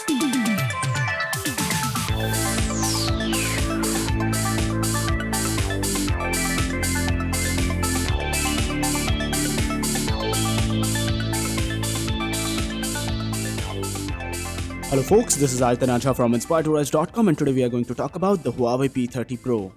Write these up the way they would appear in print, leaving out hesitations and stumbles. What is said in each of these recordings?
Hello folks, this is Altan from inspiredtourist.com, and today we are going to talk about the Huawei P30 Pro.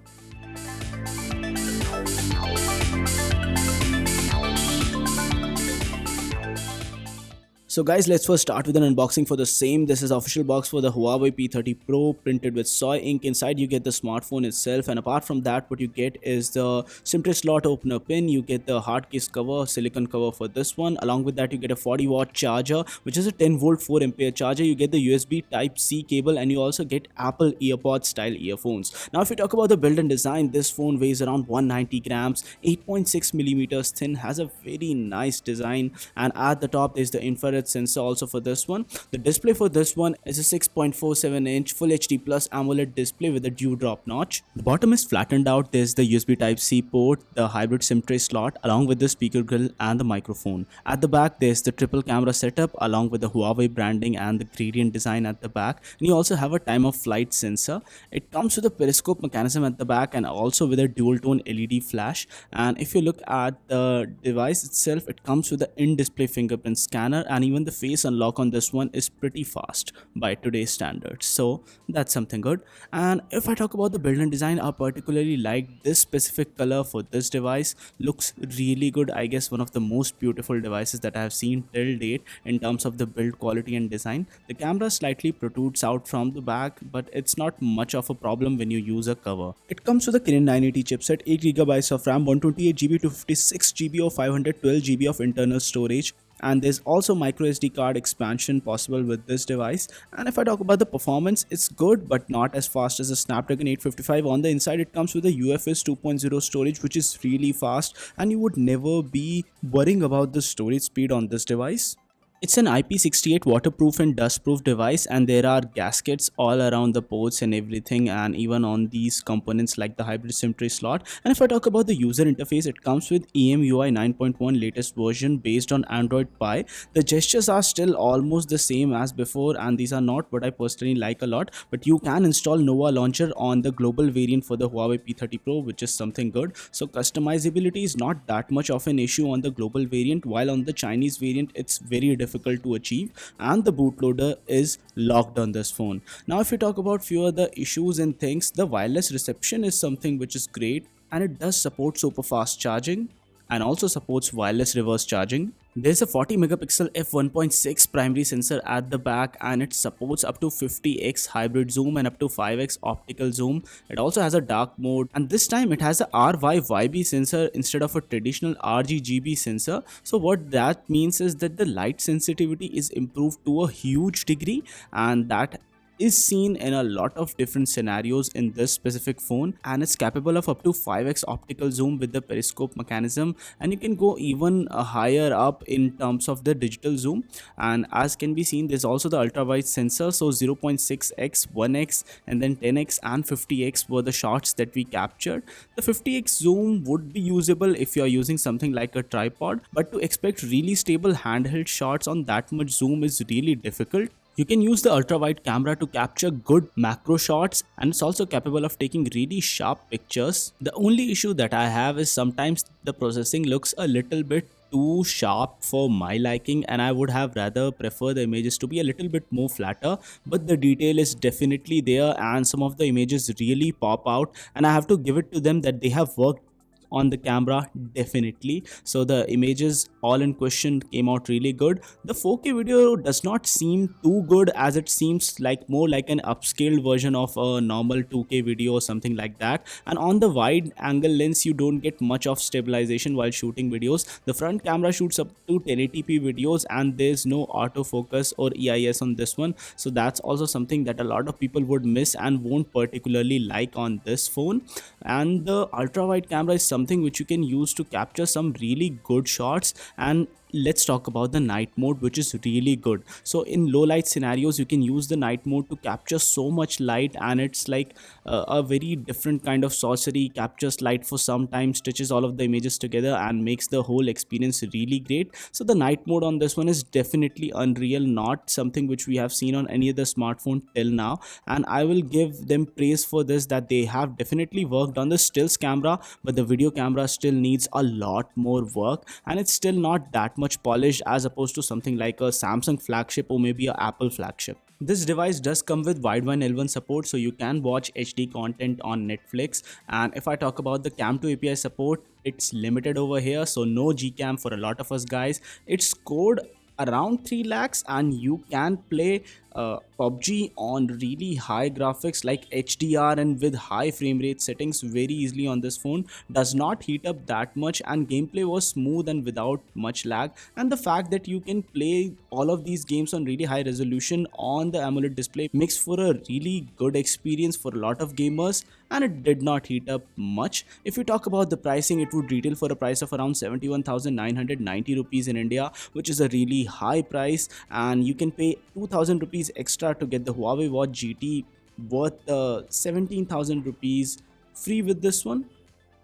So guys, let's first start with an unboxing for the same. This is official box for the Huawei P30 Pro, printed with soy ink. Inside you get the smartphone itself, and apart from that, what you get is the SIM tray slot opener pin. You get the hard case cover, silicone cover for this one. Along with that, you get a 40-watt charger, which is a 10-volt 4 ampere charger. You get the USB Type-C cable, and you also get Apple EarPod style earphones. Now, if we talk about the build and design, this phone weighs around 190 grams, 8.6 millimeters thin, has a very nice design, and at the top there's the infrared sensor also for this one. The display for this one is a 6.47-inch Full HD Plus AMOLED display with a dewdrop notch. The bottom is flattened out. There's the USB Type-C port, the hybrid SIM tray slot, along with the speaker grill and the microphone. At the back, there's the triple camera setup along with the Huawei branding and the gradient design at the back. And you also have a time of flight sensor. It comes with a periscope mechanism at the back and also with a dual tone LED flash. And if you look at the device itself, it comes with the in-display fingerprint scanner, and even the face unlock on this one is pretty fast by today's standards, so that's something good. And if I talk about the build and design, I particularly like this specific color for this device. Looks really good. I guess one of the most beautiful devices that I have seen till date in terms of the build quality and design. The camera slightly protrudes out from the back, but it's not much of a problem when you use a cover. It comes with a Kirin 980 chipset, 8GB of RAM, 128GB to 56GB or 512GB of internal storage. And there's also micro SD card expansion possible with this device. And if I talk about the performance, it's good but not as fast as a Snapdragon 855. On the inside, it comes with a UFS 2.0 storage, which is really fast, and you would never be worrying about the storage speed on this device. It's an IP68 waterproof and dustproof device, and there are gaskets all around the ports and everything, and even on these components like the hybrid SIM tray slot. And if I talk about the user interface, it comes with EMUI 9.1 latest version based on Android Pie. The gestures are still almost the same as before, and these are not what I personally like a lot, but you can install Nova Launcher on the global variant for the Huawei P30 Pro, which is something good. So customizability is not that much of an issue on the global variant, while on the Chinese variant it's very difficult to achieve, and the bootloader is locked on this phone. Now if we talk about few other issues and things, the wireless reception is something which is great, and it does support super fast charging and also supports wireless reverse charging. There's a 40 megapixel f1.6 primary sensor at the back, and it supports up to 50x hybrid zoom and up to 5x optical zoom. It also has a dark mode, and this time it has a RYYB sensor instead of a traditional RGB sensor. So what that means is that the light sensitivity is improved to a huge degree, and that is seen in a lot of different scenarios in this specific phone, and it's capable of up to 5x optical zoom with the periscope mechanism, and you can go even higher up in terms of the digital zoom. And as can be seen, there's also the ultra wide sensor, so 0.6x, 1x, and then 10x and 50x were the shots that we captured. The 50x zoom would be usable if you're using something like a tripod, but to expect really stable handheld shots on that much zoom is really difficult. You can use the ultra wide camera to capture good macro shots, and it's also capable of taking really sharp pictures. The only issue that I have is sometimes the processing looks a little bit too sharp for my liking, and I would have rather prefer the images to be a little bit more flatter, but the detail is definitely there, and some of the images really pop out, and I have to give it to them that they have worked on the camera definitely. So the images all in question came out really good. The 4K video does not seem too good, as it seems like more like an upscaled version of a normal 2K video or something like that. And on the wide angle lens, you don't get much of stabilization while shooting videos. The front camera shoots up to 1080p videos, and there's no autofocus or EIS on this one, so that's also something that a lot of people would miss and won't particularly like on this phone. And the ultra wide camera is something which you can use to capture some really good shots, and let's talk about the night mode, which is really good. So in low light scenarios you can use the night mode to capture so much light, and it's like a very different kind of sorcery. Captures light for some time, stitches all of the images together, and makes the whole experience really great. So the night mode on this one is definitely unreal, not something which we have seen on any other smartphone till now, and I will give them praise for this, that they have definitely worked on the stills camera, but the video camera still needs a lot more work, and it's still not that much polished as opposed to something like a Samsung flagship or maybe a Apple flagship. This device does come with wideband L1 support, so you can watch HD content on Netflix. And if I talk about the Cam 2 API support, it's limited over here, so no Gcam for a lot of us guys. It's scored around 3 lakhs, and you can play PUBG on really high graphics like HDR and with high frame rate settings very easily on this phone. Does not heat up that much, and gameplay was smooth and without much lag. And the fact that you can play all of these games on really high resolution on the AMOLED display makes for a really good experience for a lot of gamers, and it did not heat up much. If you talk about the pricing, it would retail for a price of around 71,990 rupees in India, which is a really high price, and you can pay 2,000 rupees extra to get the Huawei Watch GT worth 17,000 rupees free with this one.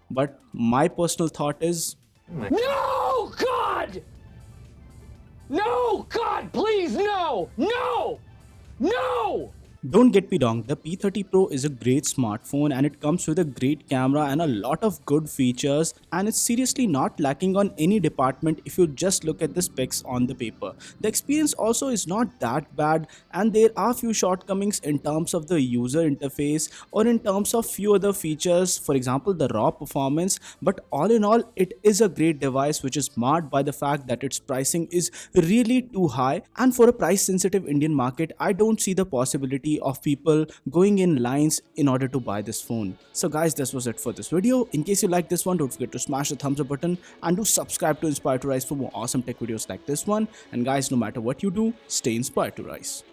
But my personal thought is, No, God! No, God, please, no! No! No! don't get me wrong, the P30 Pro is a great smartphone, and it comes with a great camera and a lot of good features, and it's seriously not lacking on any department if you just look at the specs on the paper. The experience also is not that bad, and there are few shortcomings in terms of the user interface or in terms of few other features, for example the raw performance. But all in all, it is a great device, which is marred by the fact that its pricing is really too high, and for a price sensitive Indian market, I don't see the possibility of people going in lines in order to buy this phone. So guys, this was it for this video. In case you like this one, don't forget to smash the thumbs up button and do subscribe to Inspire to Rise for more awesome tech videos like this one. And guys, no matter what you do, stay inspired to rise.